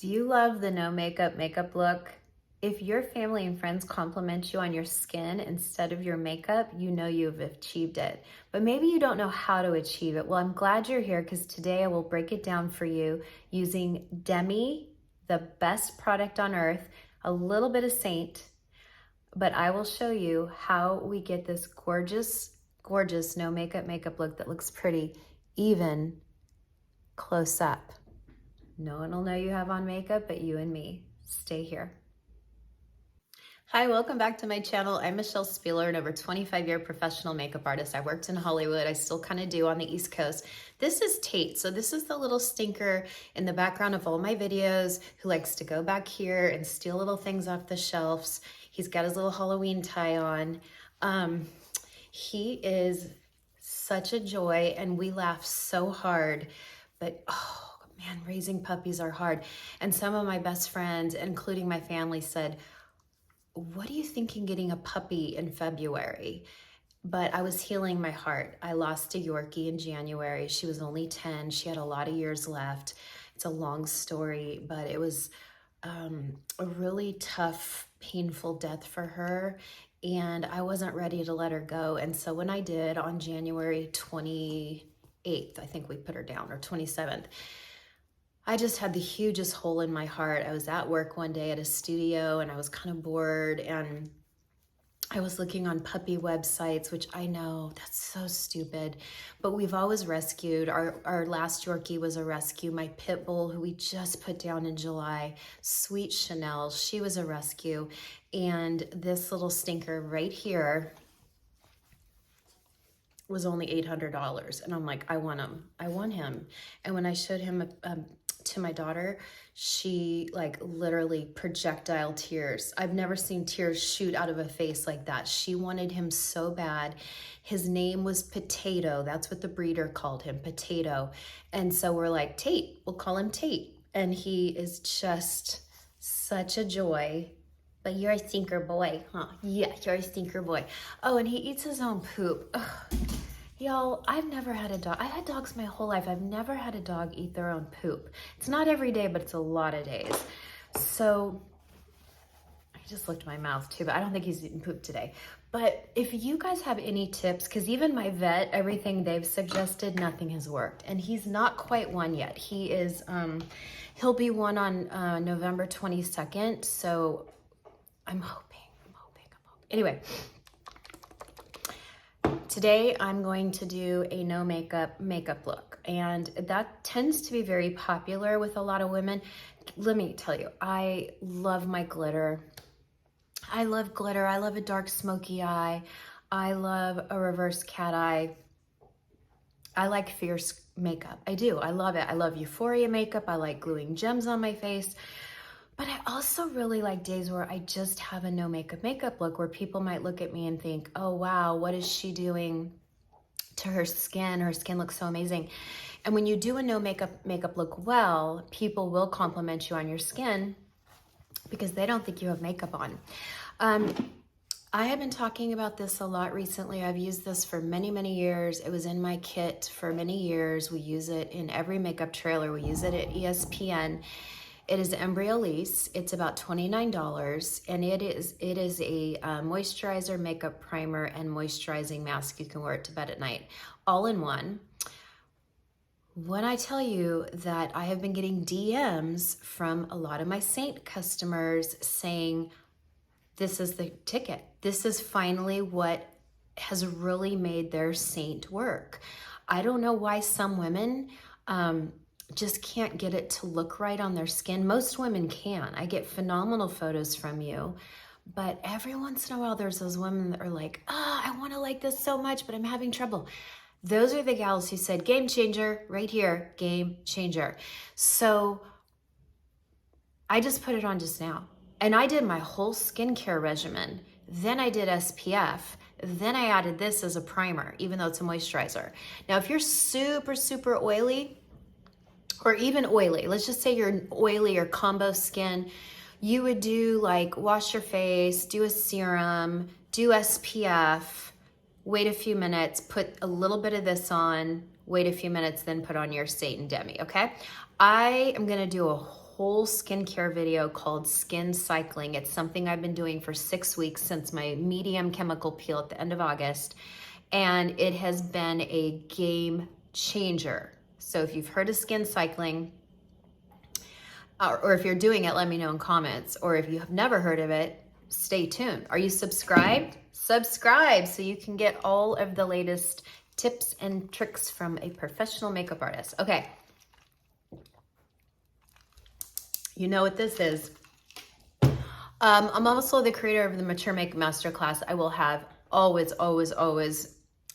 Do you love the no makeup look? If your family and friends compliment you on your skin instead of your makeup, you know you've achieved it. But maybe you don't know how to achieve it. Well, I'm glad you're here because today I will break it down for you using Demi, the best product on earth, a little bit of Seint, but I will show you how we get this gorgeous, gorgeous no makeup look that looks pretty even close up. No one will know you have on makeup but you and me. Stay here. Hi, welcome back to my channel. I'm Michelle Spieler, an over 25-year professional makeup artist. I worked in Hollywood. I still kind of do on the East Coast. This is Tate. So this is the little stinker in the background of all my videos who likes to go back here and steal little things off the shelves. He's got his little Halloween tie on. He is such a joy and we laugh so hard, but oh, man, raising puppies are hard. And some of my best friends, including my family, said, what are you thinking getting a puppy in February? But I was healing my heart. I lost a Yorkie in January. She was only 10. She had a lot of years left. It's a long story, but it was a really tough, painful death for her. And I wasn't ready to let her go. And so when I did on January 28th, I think we put her down, or 27th, I just had the hugest hole in my heart. I was at work one day at a studio and I was kind of bored and I was looking on puppy websites, which I know that's so stupid, but we've always rescued. Our last Yorkie was a rescue. My pit bull, who we just put down in July, sweet Chanel, she was a rescue. And this little stinker right here was only $800. And I'm like, I want him. I want him. And when I showed him to my daughter, she like literally projectile tears. I've never seen tears shoot out of a face like that. She wanted him so bad. His name was Potato. That's what the breeder called him, Potato. And so we're like, Tate, we'll call him Tate. And he is just such a joy. But you're a stinker boy, huh? Yeah, you're a stinker boy. Oh, and he eats his own poop. Ugh. Y'all, I've never had a dog. I've had dogs my whole life. I've never had a dog eat their own poop. It's not every day, but it's a lot of days. So I just looked at my mouth too, but I don't think he's eating poop today. But if you guys have any tips, because even my vet, everything they've suggested, nothing has worked. And he's not quite one yet. He is, he'll be one on November 22nd. So I'm hoping. Anyway. Today, I'm going to do a no makeup look, and that tends to be very popular with a lot of women. Let me tell you, I love my glitter. I love glitter. I love a dark smoky eye. I love a reverse cat eye. I like fierce makeup. I do. I love it. I love euphoria makeup. I like gluing gems on my face. But I also really like days where I just have a no makeup look where people might look at me and think, oh, wow, what is she doing to her skin? Her skin looks so amazing. And when you do a no makeup look well, people will compliment you on your skin because they don't think you have makeup on. I have been talking about this a lot recently. I've used this for many, many years. It was in my kit for many years. We use it in every makeup trailer. We use it at ESPN. It is Embryolisse. It's about $29, and it is a moisturizer, makeup primer, and moisturizing mask. You can wear it to bed at night, all in one. When I tell you that I have been getting DMs from a lot of my Seint customers saying, this is the ticket. This is finally what has really made their Seint work. I don't know why some women, just can't get it to look right on their skin. Most women can. I get phenomenal photos from you, but every once in a while there's those women that are like, I want to like this so much, but I'm having trouble. Those are the gals who said, game changer, right here, game changer. So I just put it on just now. And I did my whole skincare regimen. Then I did SPF. Then I added this as a primer, even though it's a moisturizer. Now, if you're super, super oily, or even oily, let's just say you're oily or combo skin, you would do like wash your face, do a serum, do SPF, wait a few minutes, put a little bit of this on, wait a few minutes, then put on your Seint and Demi, okay? I am gonna do a whole skincare video called Skin Cycling. It's something I've been doing for 6 weeks since my medium chemical peel at the end of August, and it has been a game changer. So if you've heard of Skin Cycling, or if you're doing it, let me know in comments. Or if you have never heard of it, stay tuned. Are you subscribed? Subscribe so you can get all of the latest tips and tricks from a professional makeup artist. Okay. You know what this is. I'm also the creator of the Mature Makeup Masterclass. I will have always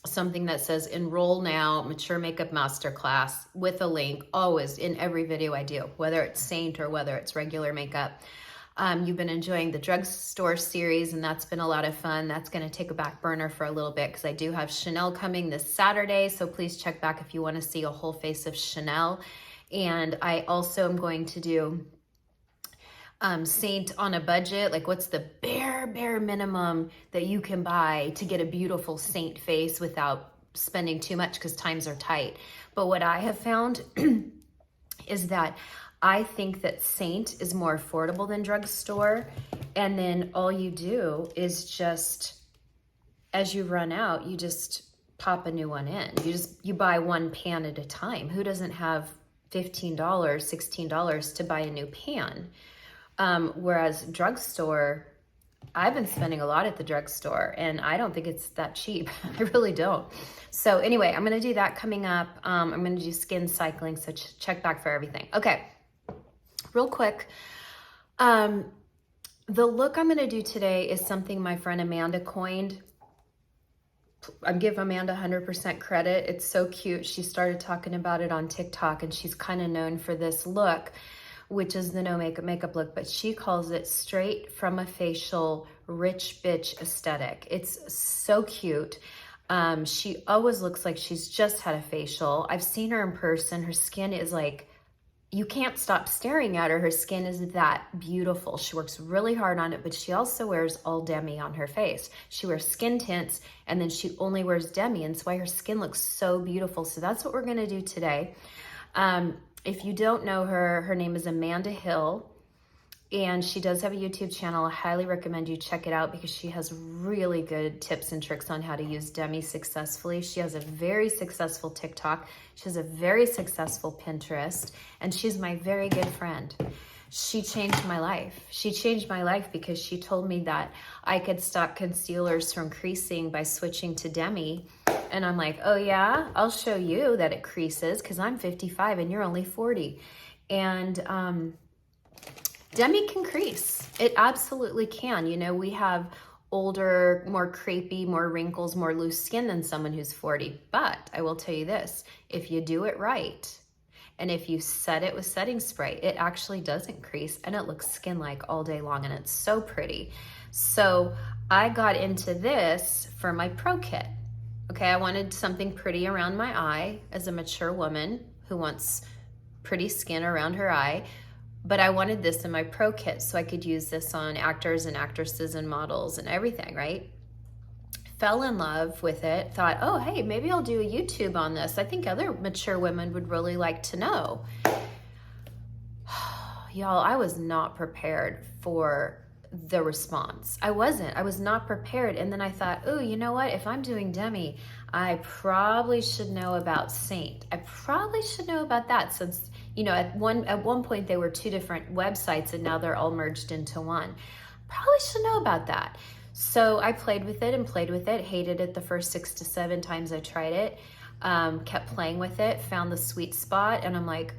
something that says Enroll Now, Mature Makeup Masterclass, with a link, always in every video I do, whether it's Seint or whether it's regular makeup. You've been enjoying the drugstore series, and that's been a lot of fun. That's going to take a back burner for a little bit because I do have Chanel coming this Saturday, so please check back if you want to see a whole face of Chanel. And I also am going to do Seint on a budget. Like, what's the bare minimum that you can buy to get a beautiful Seint face without spending too much, because times are tight. But what I have found is that I think that Seint is more affordable than drugstore, and then all you do is just, as you run out, you just pop a new one in. You buy one pan at a time. Who doesn't have $15, $16 to buy a new pan? Whereas drugstore, I've been spending a lot at the drugstore, and I don't think it's that cheap. I really don't. So anyway, I'm going to do that coming up. I'm going to do Skin Cycling, so check back for everything. Okay, real quick. The look I'm going to do today is something my friend Amanda coined. I give Amanda 100% credit. It's so cute. She started talking about it on TikTok, and she's kind of known for this look, which is the no makeup look, but she calls it straight from a facial rich bitch aesthetic. It's so cute. She always looks like she's just had a facial. I've seen her in person. Her skin is like, you can't stop staring at her. Her skin is that beautiful. She works really hard on it, but she also wears all Demi on her face. She wears skin tints, and then she only wears Demi, and that's why her skin looks so beautiful. So that's what we're gonna do today. If you don't know her, her name is Amanda Hill, and she does have a YouTube channel. I highly recommend you check it out because she has really good tips and tricks on how to use Demi successfully. She has a very successful TikTok. She has a very successful Pinterest, and she's my very good friend. She changed my life. She changed my life because she told me that I could stop concealers from creasing by switching to Demi. And I'm like, oh yeah, I'll show you that it creases because I'm 55 and you're only 40. And Demi can crease. It absolutely can. You know, we have older, more crepey, more wrinkles, more loose skin than someone who's 40. But I will tell you this, if you do it right, and if you set it with setting spray, it actually doesn't crease, and it looks skin-like all day long, and it's so pretty. So I got into this for my pro kit. Okay, I wanted something pretty around my eye as a mature woman who wants pretty skin around her eye, but I wanted this in my pro kit so I could use this on actors and actresses and models and everything, right? Fell in love with it, thought, oh, hey, maybe I'll do a YouTube on this. I think other mature women would really like to know. Y'all, I was not prepared for the response. I was not prepared. And then I thought, oh, you know what? If I'm doing Demi, I probably should know about Seint. I probably should know about that, since, you know, at one point they were two different websites and now they're all merged into one. Probably should know about that. So I played with it and played with it, hated it the first 6 to 7 times I tried it, kept playing with it, found the sweet spot, and I'm like,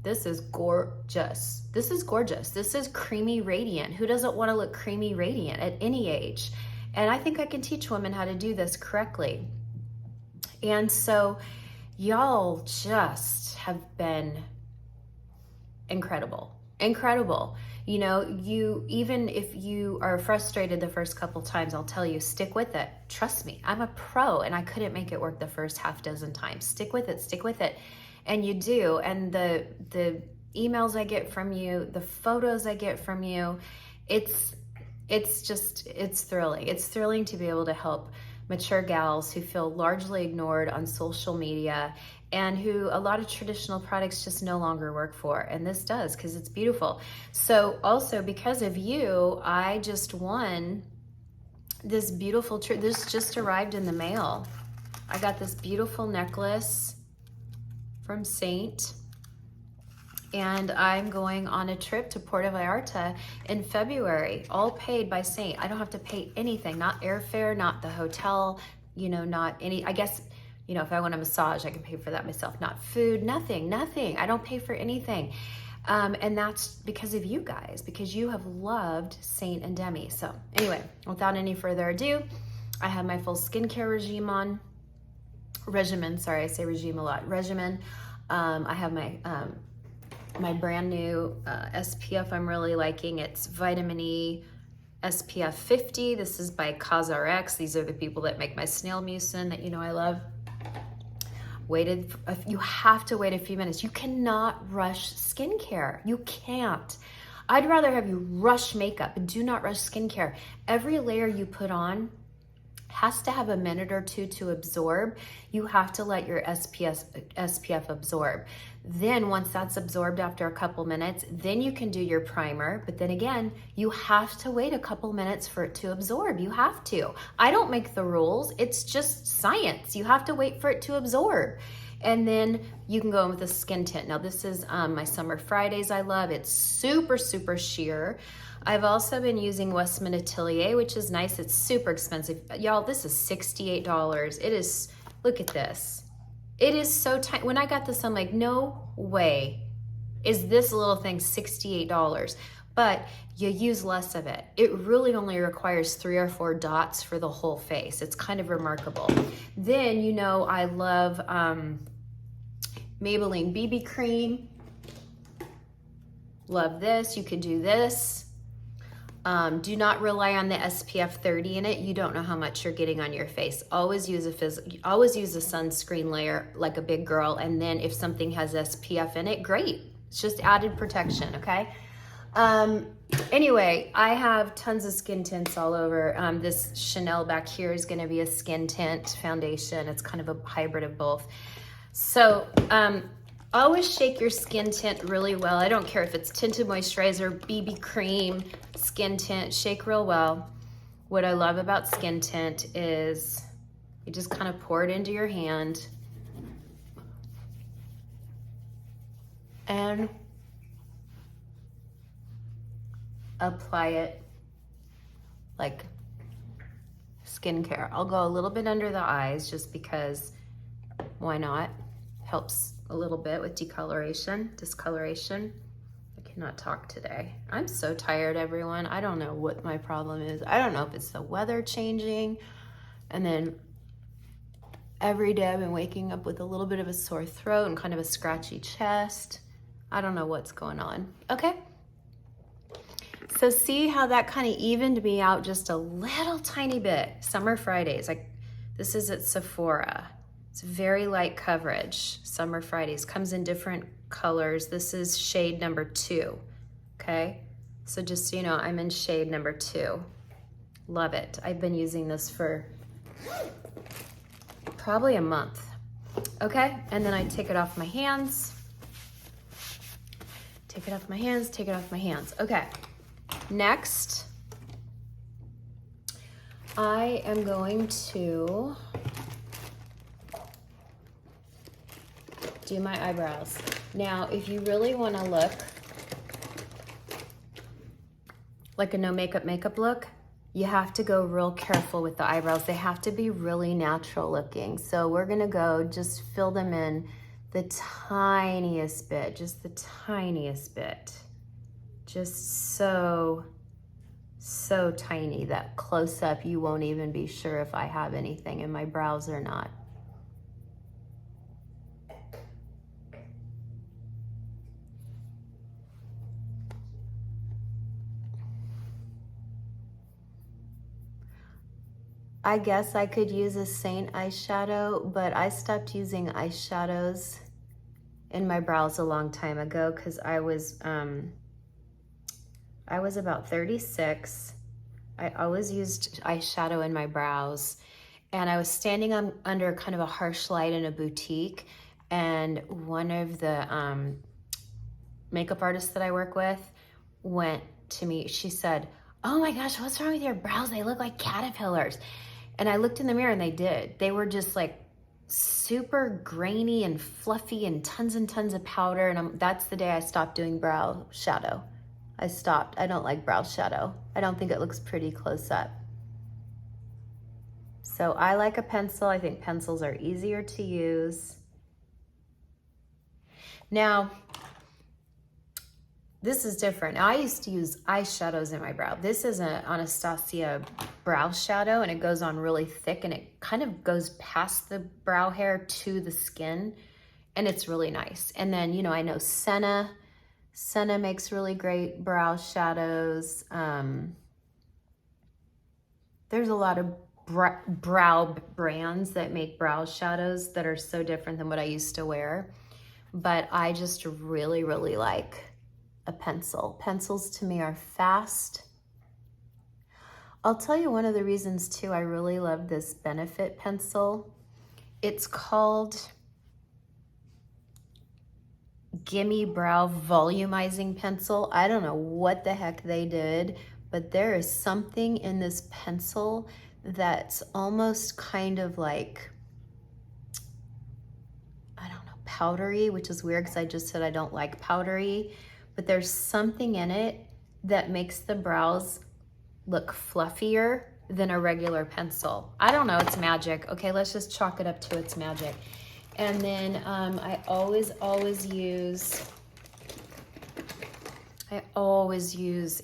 this is gorgeous. This is gorgeous. This is creamy radiant. Who doesn't want to look creamy radiant at any age? And I think I can teach women how to do this correctly. And so y'all just have been incredible, incredible. You know, even if you are frustrated the first couple times, I'll tell you, stick with it. Trust me, I'm a pro, and I couldn't make it work the first half dozen times. Stick with it, stick with it. And you do. And the emails I get from you, the photos I get from you, it's thrilling. It's thrilling to be able to help mature gals who feel largely ignored on social media and who a lot of traditional products just no longer work for. And this does, because it's beautiful. So also because of you, I just won this beautiful trip. This just arrived in the mail. I got this beautiful necklace from Seint, and I'm going on a trip to Puerto Vallarta in February, all paid by Seint. I don't have to pay anything, not airfare, not the hotel, you know, not any, I guess, you know, if I want a massage, I can pay for that myself, not food, nothing. I don't pay for anything. And that's because of you guys, because you have loved Seint and Demi. So anyway, without any further ado, I have my full skincare regimen. Sorry, I say regime a lot. Regimen. I have my my brand new SPF I'm really liking. It's vitamin E SPF 50. This is by CosRx. These are the people that make my snail mucin that you know I love. You have to wait a few minutes. You cannot rush skincare. You can't. I'd rather have you rush makeup, but do not rush skincare. Every layer you put on has to have a minute or two to absorb. You have to let your SPF absorb. Then once that's absorbed after a couple minutes, then you can do your primer. But then again, you have to wait a couple minutes for it to absorb. You have to. I don't make the rules. It's just science. You have to wait for it to absorb. And then you can go in with a skin tint. Now this is my Summer Fridays I love. It's super, super sheer. I've also been using Westman Atelier, which is nice. It's super expensive. Y'all, this is $68. It is, look at this. It is so tiny. When I got this, I'm like, no way is this little thing $68. But you use less of it. It really only requires 3 or 4 dots for the whole face. It's kind of remarkable. Then, you know, I love Maybelline BB cream. Love this. You can do this. Do not rely on the SPF 30 in it. You don't know how much you're getting on your face. Always use a sunscreen layer like a big girl, and then if something has SPF in it, great. It's just added protection, okay? Anyway, I have tons of skin tints all over. This Chanel back here is gonna be a skin tint foundation. It's kind of a hybrid of both. So, always shake your skin tint really well. I don't care if it's tinted moisturizer, BB cream, skin tint, shake real well. What I love about skin tint is you just kind of pour it into your hand and apply it like skincare. I'll go a little bit under the eyes just because, why not? Helps a little bit with discoloration. I cannot talk today. I'm so tired, everyone. I don't know what my problem is. I don't know if it's the weather changing, and then every day I've been waking up with a little bit of a sore throat and kind of a scratchy chest. I don't know what's going on. Okay. So see how that kind of evened me out just a little tiny bit. Summer Fridays. This is at Sephora. It's very light coverage. Summer Fridays comes in different colors. This is shade number 2, okay? So just so you know, I'm in shade number 2. Love it. I've been using this for probably a month, okay? And then I take it off my hands. Take it off my hands, take it off my hands. Okay, next, I am going to do my eyebrows. Now, if you really want to look like a no makeup look, you have to go real careful with the eyebrows. They have to be really natural looking. So we're gonna go just fill them in the tiniest bit, just the tiniest bit. Just so tiny that close up you won't even be sure if I have anything in my brows or not. I guess I could use a Seint eyeshadow, but I stopped using eyeshadows in my brows a long time ago because I was about 36. I always used eyeshadow in my brows, and I was standing under kind of a harsh light in a boutique. And one of the makeup artists that I work with went to me, she said, "Oh my gosh, what's wrong with your brows? They look like caterpillars." And I looked in the mirror and they did. They were just like super grainy and fluffy and tons of powder. And that's the day I stopped doing brow shadow. I stopped. I don't like brow shadow. I don't think it looks pretty close up. So I like a pencil. I think pencils are easier to use. Now, this is different. I used to use eyeshadows in my brow. This is an Anastasia brow shadow, and it goes on really thick, and it kind of goes past the brow hair to the skin, and it's really nice. And then, you know, I know Senna makes really great brow shadows. There's a lot of brow brands that make brow shadows that are so different than what I used to wear. But I just really like a pencil. Pencils to me are fast. I'll tell you one of the reasons too I really love this Benefit pencil. It's called Gimme Brow Volumizing Pencil. I don't know what the heck they did, but there is something in this pencil that's almost kind of like, I don't know, powdery, which is weird because I just said I don't like powdery, but there's something in it that makes the brows look fluffier than a regular pencil. I don't know, it's magic. Okay, let's just chalk it up to it's magic. And then I always use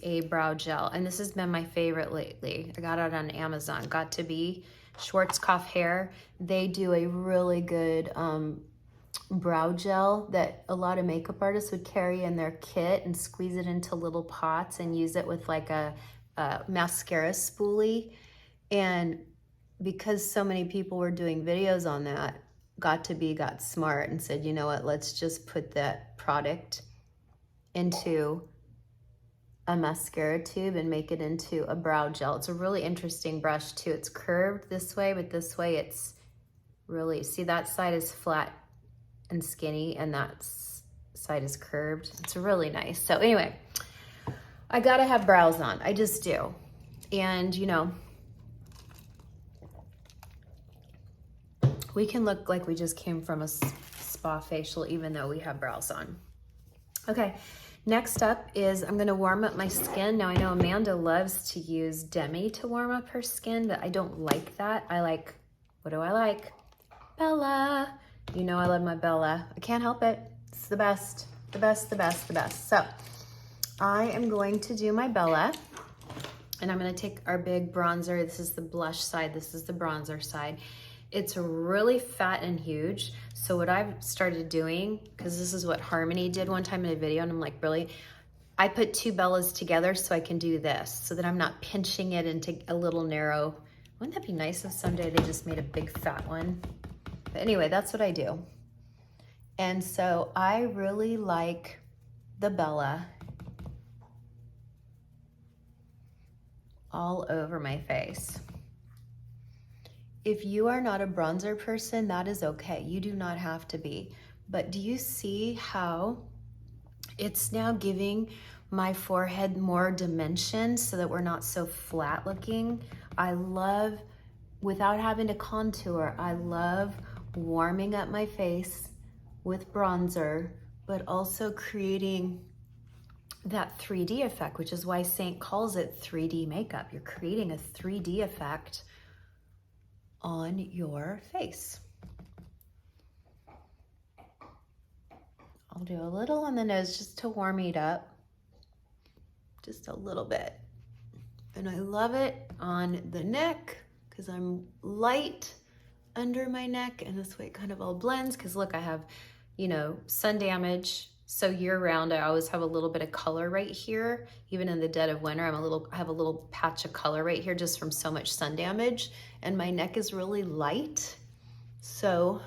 a brow gel, and this has been my favorite lately. I got it on Amazon. Got to Be Schwarzkopf Hair. They do a really good brow gel that a lot of makeup artists would carry in their kit and squeeze it into little pots and use it with like a mascara spoolie. And because so many people were doing videos on that, got smart and said, you know what, let's just put that product into a mascara tube and make it into a brow gel. It's a really interesting brush too. It's curved this way, but this way it's really, see, that side is flat and skinny and that side is curved. It's really nice. So anyway, I gotta have brows on. I just do. And you know, we can look like we just came from a spa facial even though we have brows on. Okay, next up is I'm gonna warm up my skin. Now I know Amanda loves to use Demi to warm up her skin, but I don't like that. I like, what do I like? Bella. You know I love my Bella. I can't help it. It's the best, the best, the best, the best. So I am going to do my Bella, and I'm gonna take our big bronzer. This is the blush side, this is the bronzer side. It's really fat and huge. So what I've started doing, because this is what Harmony did one time in a video, and I'm like, really? I put two Bellas together so I can do this, so that I'm not pinching it into a little narrow. Wouldn't that be nice if someday they just made a big fat one? But anyway, that's what I do. And so I really like the Bella all over my face. If you are not a bronzer person, that is okay. You do not have to be. But do you see how it's now giving my forehead more dimension so that we're not so flat looking? I love, without having to contour, I love warming up my face with bronzer, but also creating that 3D effect, which is why Seint calls it 3D makeup. You're creating a 3D effect on your face. I'll do a little on the nose just to warm it up, just a little bit. And I love it on the neck because I'm light under my neck, and this way it kind of all blends, because look, I have, you know, sun damage. So year round, I always have a little bit of color right here. Even in the dead of winter, I have a little patch of color right here just from so much sun damage. And my neck is really light. So,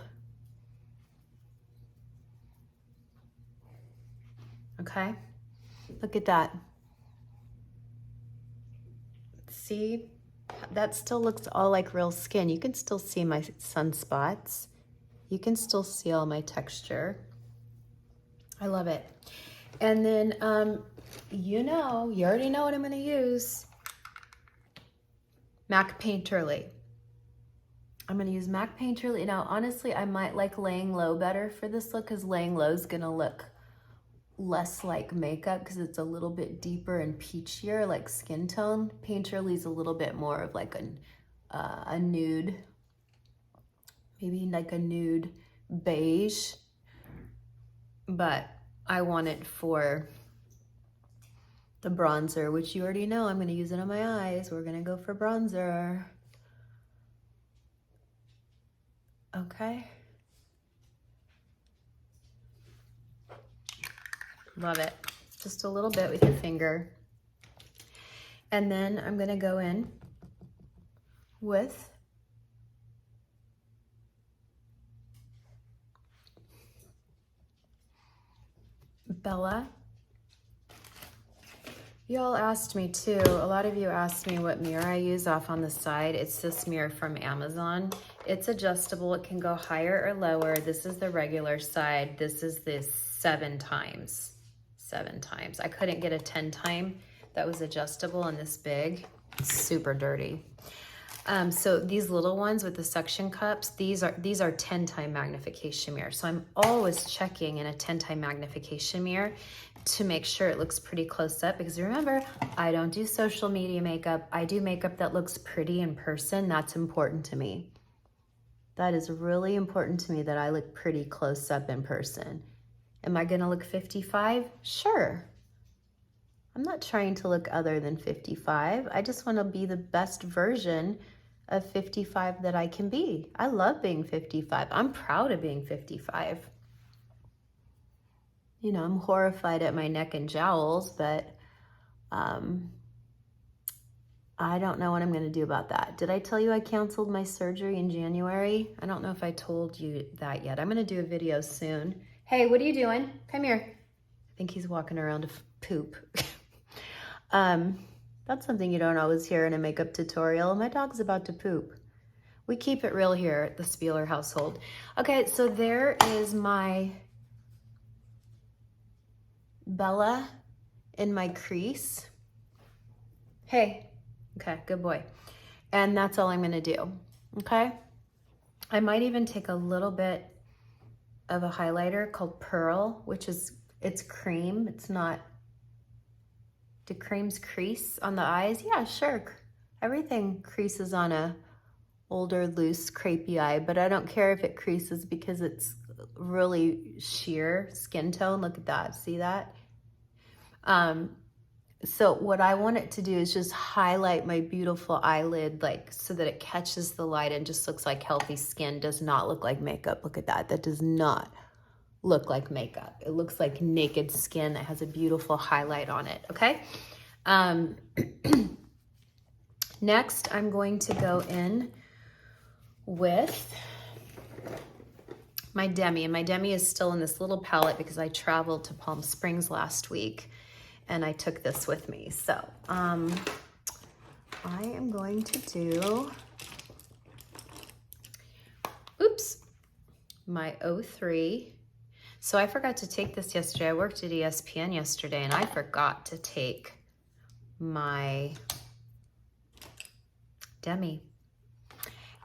okay, look at that. See, that still looks all like real skin. You can still see my sunspots. You can still see all my texture. I love it. And then, you already know what I'm gonna use. MAC Painterly. I'm gonna use MAC Painterly. Now, honestly, I might like laying low better for this look because laying low is gonna look less like makeup because it's a little bit deeper and peachier, like skin tone. Painterly's a little bit more of like a nude, maybe like a nude beige, but I want it for the bronzer, which you already know I'm gonna use it on my eyes. We're gonna go for bronzer. Okay. Love it. Just a little bit with your finger. And then I'm gonna go in with Bella. Y'all asked me too, a lot of you asked me what mirror I use off on the side. It's this mirror from Amazon. It's adjustable, it can go higher or lower. This is the regular side. This is the 7 times. I couldn't get a 10 time that was adjustable and this big. It's super dirty. So these little ones with the suction cups, these are 10 time magnification mirrors. So I'm always checking in a 10 time magnification mirror to make sure it looks pretty close up, because remember, I don't do social media makeup. I do makeup that looks pretty in person. That's important to me. That is really important to me, that I look pretty close up in person. Am I gonna look 55? Sure. I'm not trying to look other than 55. I just wanna be the best version of 55 that I can be. I love being 55. I'm proud of being 55. You know, I'm horrified at my neck and jowls, but I don't know what I'm gonna do about that. Did I tell you I canceled my surgery in January? I don't know if I told you that yet. I'm gonna do a video soon. Hey, what are you doing? Come here. I think he's walking around to poop. That's something you don't always hear in a makeup tutorial. My dog's about to poop. We keep it real here at the Spieler household. Okay, so there is my Bella in my crease. Hey, okay, good boy. And that's all I'm gonna do, okay? I might even take a little bit of a highlighter called Pearl, which is, it's cream, it's not, do creams crease on the eyes? Yeah, sure. Everything creases on a older, loose, crepey eye, but I don't care if it creases because it's really sheer skin tone. Look at that, see that? So what I want it to do is just highlight my beautiful eyelid, like so that it catches the light and just looks like healthy skin. Does not look like makeup. Look at that. That does not look like makeup. It looks like naked skin that has a beautiful highlight on it, okay? Next, I'm going to go in with my Demi, and my Demi is still in this little palette because I traveled to Palm Springs last week and I took this with me. So I am going to do, my 03. So I forgot to take this yesterday. I worked at ESPN yesterday and I forgot to take my Demi.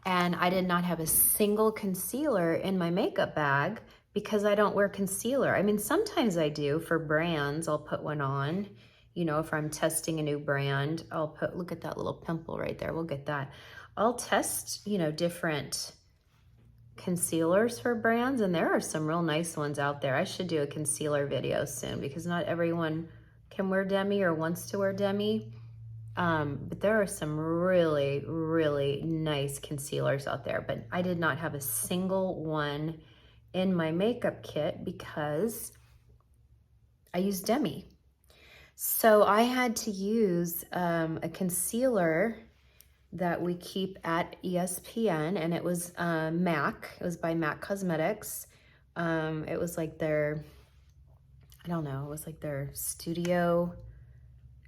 And I did not have a single concealer in my makeup bag because I don't wear concealer. I mean, sometimes I do for brands. I'll put one on, you know, if I'm testing a new brand, I'll put, look at that little pimple right there. We'll get that. I'll test, you know, different concealers for brands, and there are some real nice ones out there. I should do a concealer video soon because not everyone can wear Demi or wants to wear Demi. But there are some really, really nice concealers out there, but I did not have a single one in my makeup kit because I use Demi. So I had to use a concealer that we keep at ESPN, and it was MAC. It was by MAC Cosmetics. It was like their, I don't know, it was like their Studio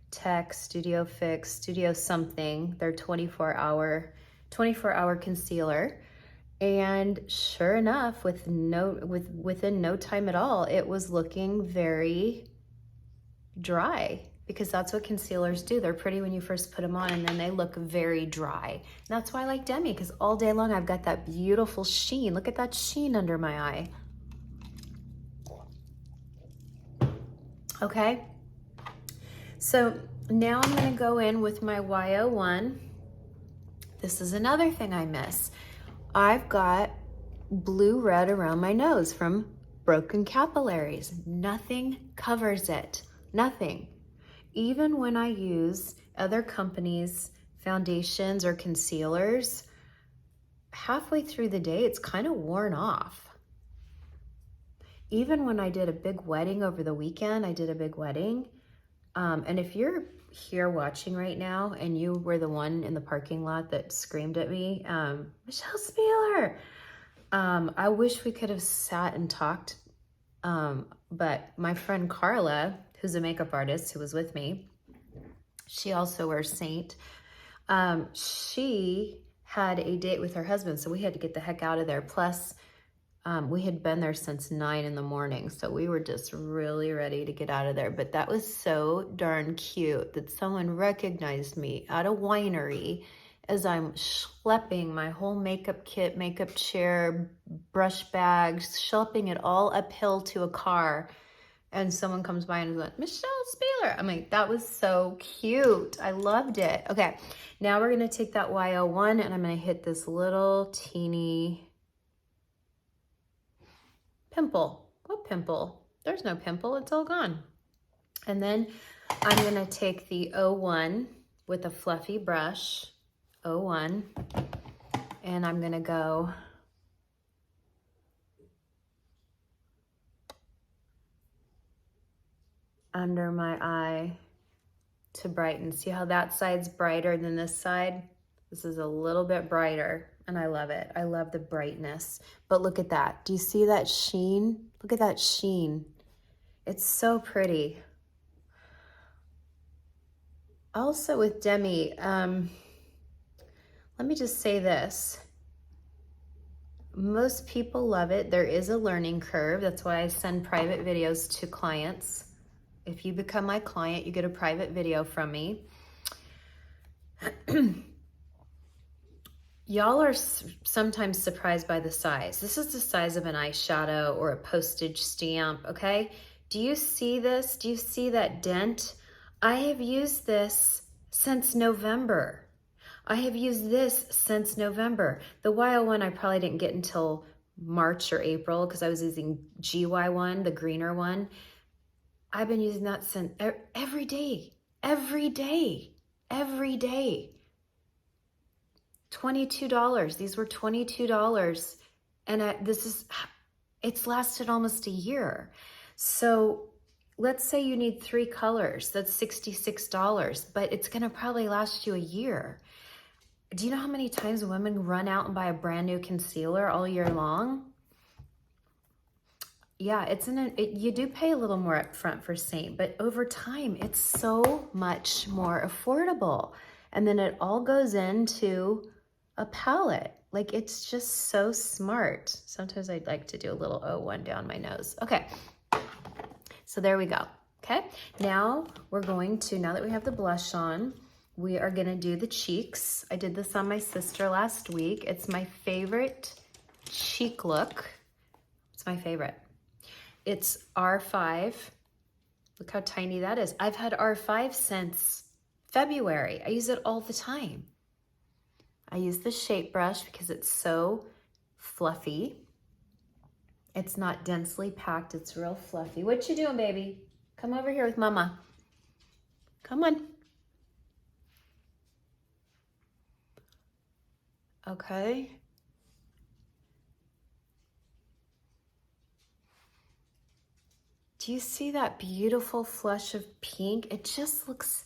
Tech, Studio Fix, Studio something, their 24-hour concealer. And sure enough, within no time at all, it was looking very dry, because that's what concealers do. They're pretty when you first put them on, and then they look very dry. And that's why I like Demi, because all day long I've got that beautiful sheen. Look at that sheen under my eye. Okay, so now I'm gonna go in with my Y01. This is another thing I miss. I've got blue red around my nose from broken capillaries. Nothing covers it, nothing. Even when I use other companies' foundations or concealers, halfway through the day, it's kind of worn off. Even when I did a big wedding over the weekend, I did a big wedding. And if you're here watching right now and you were the one in the parking lot that screamed at me, Michelle Spieler, I wish we could have sat and talked. But my friend Carla, who's a makeup artist who was with me, she also wears Seint. She had a date with her husband, so we had to get the heck out of there. Plus, we had been there since 9 in the morning, so we were just really ready to get out of there. But that was so darn cute that someone recognized me at a winery as I'm schlepping my whole makeup kit, makeup chair, brush bags, schlepping it all uphill to a car. And someone comes by and is like, Michelle Spieler. I'm like, that was so cute. I loved it. Okay, now we're gonna take that Y01 and I'm gonna hit this little teeny pimple. What pimple? There's no pimple, it's all gone. And then I'm gonna take the 01 with a fluffy brush, 01, and I'm gonna go under my eye to brighten. See how that side's brighter than this side? This is a little bit brighter. And I love it. I love the brightness. But look at that. Do you see that sheen? Look at that sheen. It's so pretty. Also with Demi, let me just say this. Most people love it. There is a learning curve. That's why I send private videos to clients. If you become my client, you get a private video from me. Y'all are sometimes surprised by the size. This is the size of an eyeshadow or a postage stamp, okay? Do you see this? Do you see that dent? I have used this since November. I have used this since November. The Y01 I probably didn't get until March or April because I was using GY1, the greener one. I've been using that since every day, every day, every day. $22. These were $22. And it's lasted almost a year. So let's say you need 3 colors. That's $66, but it's going to probably last you a year. Do you know how many times women run out and buy a brand new concealer all year long? Yeah, you do pay a little more up front for Seint, but over time, it's so much more affordable. And then it all goes into a palette. Like, it's just so smart. Sometimes I'd like to do a little 01 down my nose. Okay, so there we go. Okay, now we're going to, now that we have the blush on, we are gonna do the cheeks. I did this on my sister last week. It's my favorite cheek look. It's my favorite. It's R5. Look how tiny that is. I've had R5 since February. I use it all the time. I use the shape brush because it's so fluffy. It's not densely packed, it's real fluffy. What you doing, baby? Come over here with mama. Come on. Okay. Do you see that beautiful flush of pink? It just looks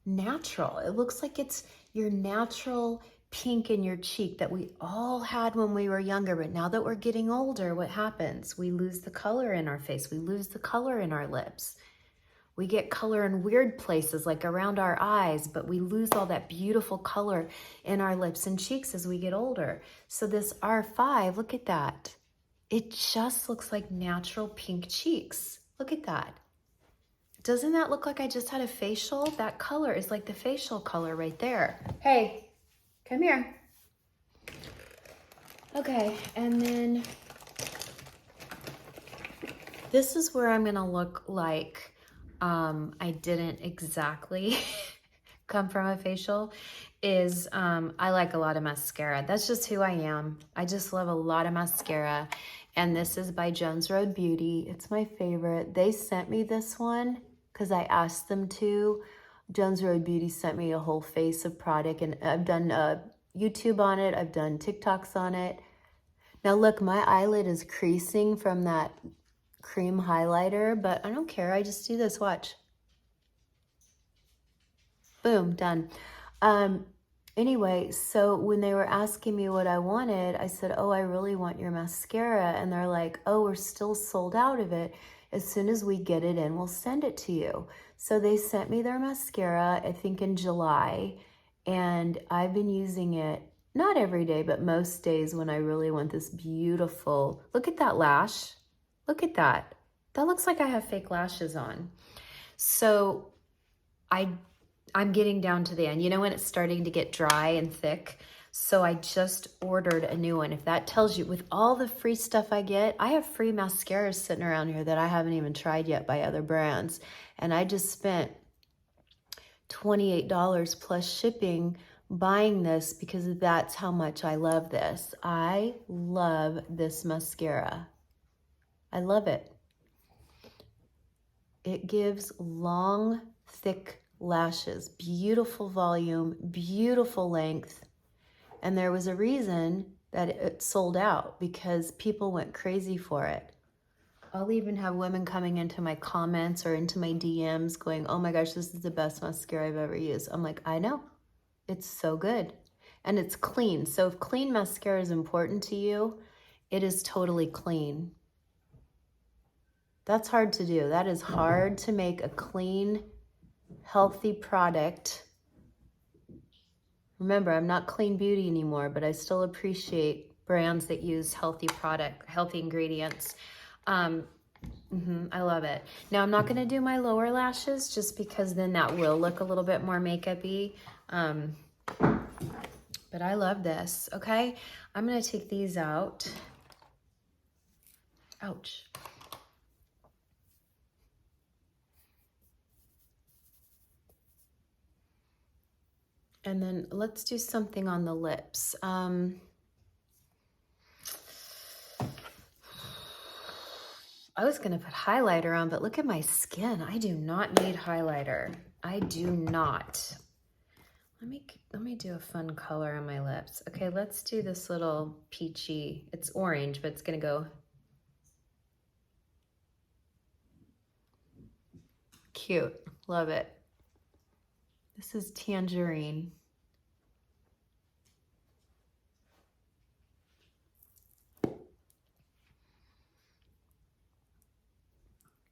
natural. It looks like it's your natural pink in your cheek that we all had when we were younger, but now that we're getting older, what happens? We lose the color in our face. We lose the color in our lips. We get color in weird places, like around our eyes, but we lose all that beautiful color in our lips and cheeks as we get older. So this R5, look at that. It just looks like natural pink cheeks. Look at that. Doesn't that look like I just had a facial? That color is like the facial color right there. Hey, come here. Okay, and then this is where I'm gonna look like I didn't exactly come from a facial, is I like a lot of mascara. That's just who I am. I just love a lot of mascara. And this is by Jones Road Beauty. It's my favorite. They sent me this one because I asked them to. Jones Road Beauty sent me a whole face of product, and I've done YouTube on it. I've done TikToks on it. Now look, my eyelid is creasing from that cream highlighter, but I don't care. I just do this, watch. Boom, done. Anyway, so when they were asking me what I wanted, I said, oh, I really want your mascara. And they're like, oh, we're still sold out of it. As soon as we get it in, we'll send it to you. So they sent me their mascara, I think in July, and I've been using it, not every day, but most days when I really want this beautiful, look at that lash. Look at that. That looks like I have fake lashes on. So I'm getting down to the end. You know when it's starting to get dry and thick? So I just ordered a new one. If that tells you, with all the free stuff I get, I have free mascaras sitting around here that I haven't even tried yet by other brands. And I just spent $28 plus shipping buying this because that's how much I love this. I love this mascara. I love it. It gives long, thick lashes, beautiful volume, beautiful length. And there was a reason that it sold out, because people went crazy for it. I'll even have women coming into my comments or into my DMs going, oh my gosh, this is the best mascara I've ever used. I'm like, I know, it's so good. And it's clean. So if clean mascara is important to you, it is totally clean. That's hard to do. That is hard to make a clean, healthy product. Remember, I'm not clean beauty anymore, but I still appreciate brands that use healthy product, healthy ingredients. I love it. Now, I'm not going to do my lower lashes just because then that will look a little bit more makeup-y. But I love this, okay? I'm going to take these out. Ouch. And then let's do something on the lips. I was gonna put highlighter on, but look at my skin. I do not need highlighter. I do not. Let me do a fun color on my lips. Okay, let's do this little peachy. It's orange, but it's gonna go cute. Love it. This is Tangerine.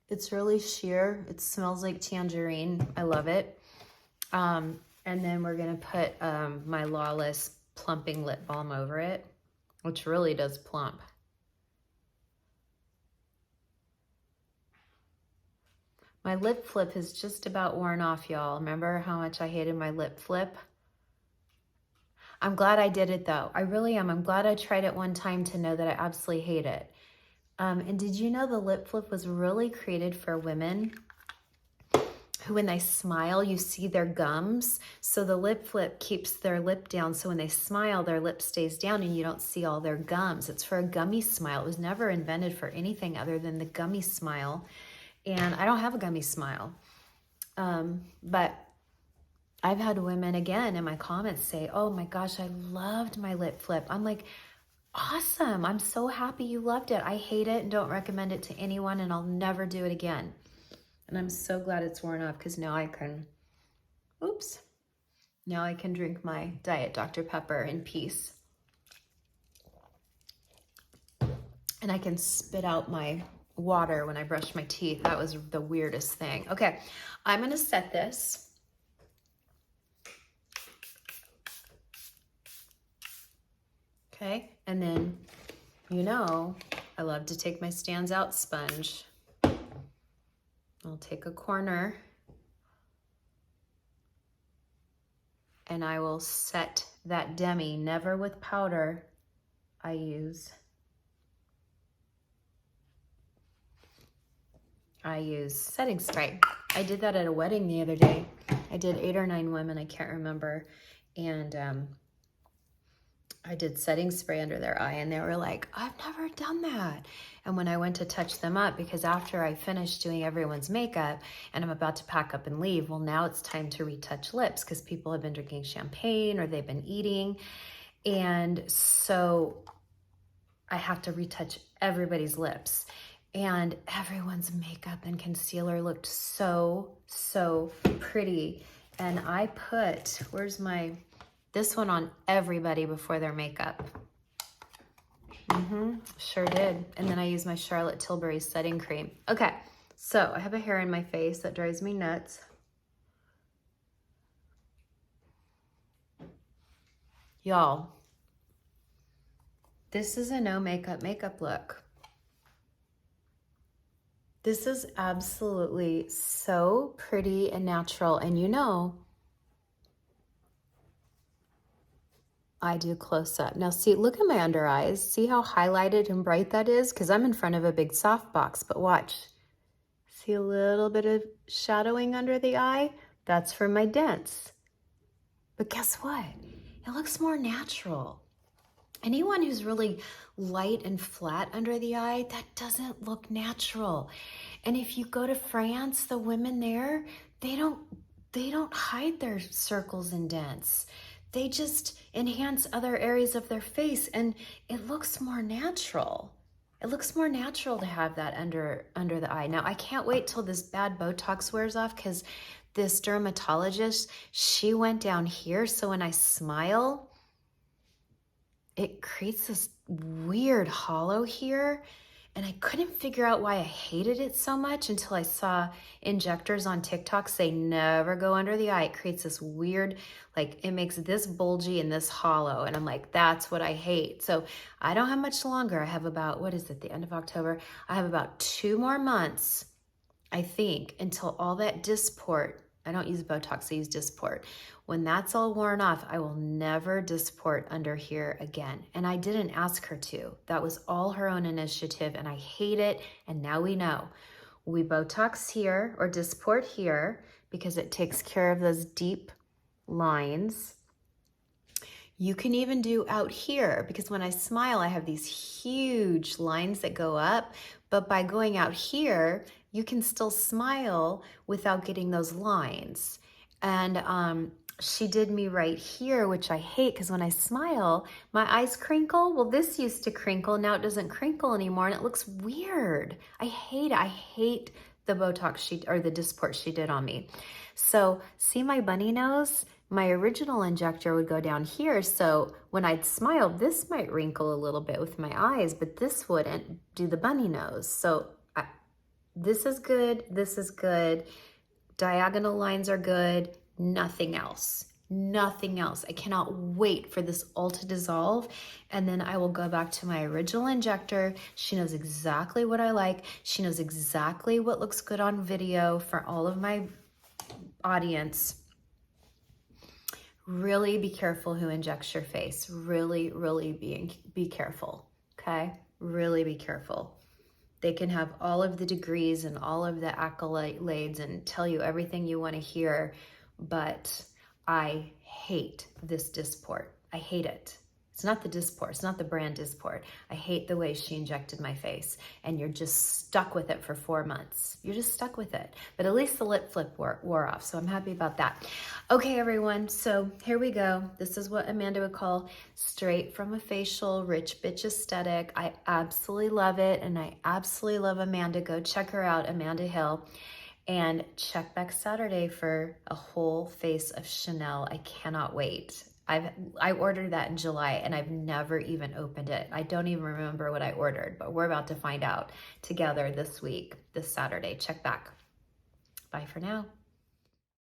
It's really sheer. It smells like tangerine. I love it. And then we're gonna put my Lawless plumping lip balm over it, which really does plump. My lip flip is just about worn off, y'all. Remember how much I hated my lip flip? I'm glad I did it though. I really am. I'm glad I tried it one time to know that I absolutely hate it. And did you know the lip flip was really created for women who, when they smile, you see their gums? So the lip flip keeps their lip down, so when they smile, their lip stays down and you don't see all their gums. It's for a gummy smile. It was never invented for anything other than the gummy smile. And I don't have a gummy smile. But I've had women again in my comments say, oh my gosh, I loved my lip flip. I'm like, awesome. I'm so happy you loved it. I hate it and don't recommend it to anyone, and I'll never do it again. And I'm so glad it's worn off, because now I can, oops, now I can drink my Diet Dr. Pepper in peace. And I can spit out my water when I brushed my teeth. That was the weirdest thing. Okay, I'm gonna set this. Okay, and then, you know, I love to take my stands out sponge. I'll take a corner and I will set that Demi, never with powder. I use setting spray. I did that at a wedding the other day. I did 8 or 9 women, I can't remember. And I did setting spray under their eye and they were like, I've never done that. And when I went to touch them up, because after I finished doing everyone's makeup and I'm about to pack up and leave, well, now it's time to retouch lips because people have been drinking champagne or they've been eating. And so I have to retouch everybody's lips. And everyone's makeup and concealer looked so, so pretty. And I put, this one on everybody before their makeup. Sure did. And then I use my Charlotte Tilbury setting cream. Okay, so I have a hair in my face that drives me nuts. Y'all, this is a no makeup look. This is absolutely so pretty and natural. And you know, I do close up. Now see, look at my under eyes. See how highlighted and bright that is? Because I'm in front of a big softbox, but watch. See a little bit of shadowing under the eye? That's for my dents. But guess what? It looks more natural. Anyone who's really light and flat under the eye, that doesn't look natural. And if you go to France, the women there, they don't hide their circles and dents. They just enhance other areas of their face and it looks more natural. It looks more natural to have that under the eye. Now, I can't wait till this bad Botox wears off because this dermatologist, she went down here. So when I smile, it creates this weird hollow here. And I couldn't figure out why I hated it so much until I saw injectors on TikTok say never go under the eye. It creates this weird, like it makes this bulgy and this hollow. And I'm like, that's what I hate. So I don't have much longer. I have about, what is it, the end of October? I have about 2 more months, I think, until all that Dysport, I don't use Botox, I use Dysport. When that's all worn off, I will never Dysport under here again. And I didn't ask her to. That was all her own initiative and I hate it. And now we know. We Botox here or Dysport here because it takes care of those deep lines. You can even do out here because when I smile, I have these huge lines that go up. But by going out here, you can still smile without getting those lines. And she did me right here, which I hate because when I smile, my eyes crinkle. Well, this used to crinkle. Now it doesn't crinkle anymore and it looks weird. I hate it. I hate the Botox or the Dysport she did on me. So see my bunny nose? My original injector would go down here. So when I'd smile, this might wrinkle a little bit with my eyes, but this wouldn't do the bunny nose. So this is good. This is good. Diagonal lines are good. Nothing else. Nothing else. I cannot wait for this all to dissolve. And then I will go back to my original injector. She knows exactly what I like. She knows exactly what looks good on video for all of my audience. Really be careful who injects your face. Really, really be careful, okay? Really be careful. They can have all of the degrees and all of the accolades and tell you everything you want to hear, but I hate this Dysport. I hate it. It's not the Dysport. It's not the brand Dysport. I hate the way she injected my face. And you're just stuck with it for 4 months. You're just stuck with it. But at least the lip flip wore off. So I'm happy about that. Okay, everyone. So here we go. This is what Amanda would call straight from a facial, rich bitch aesthetic. I absolutely love it. And I absolutely love Amanda. Go check her out, Amanda Hill. And check back Saturday for a whole face of Chanel. I cannot wait. I ordered that in July and I've never even opened it. I don't even remember what I ordered, but we're about to find out together this week, this Saturday. Check back. Bye for now.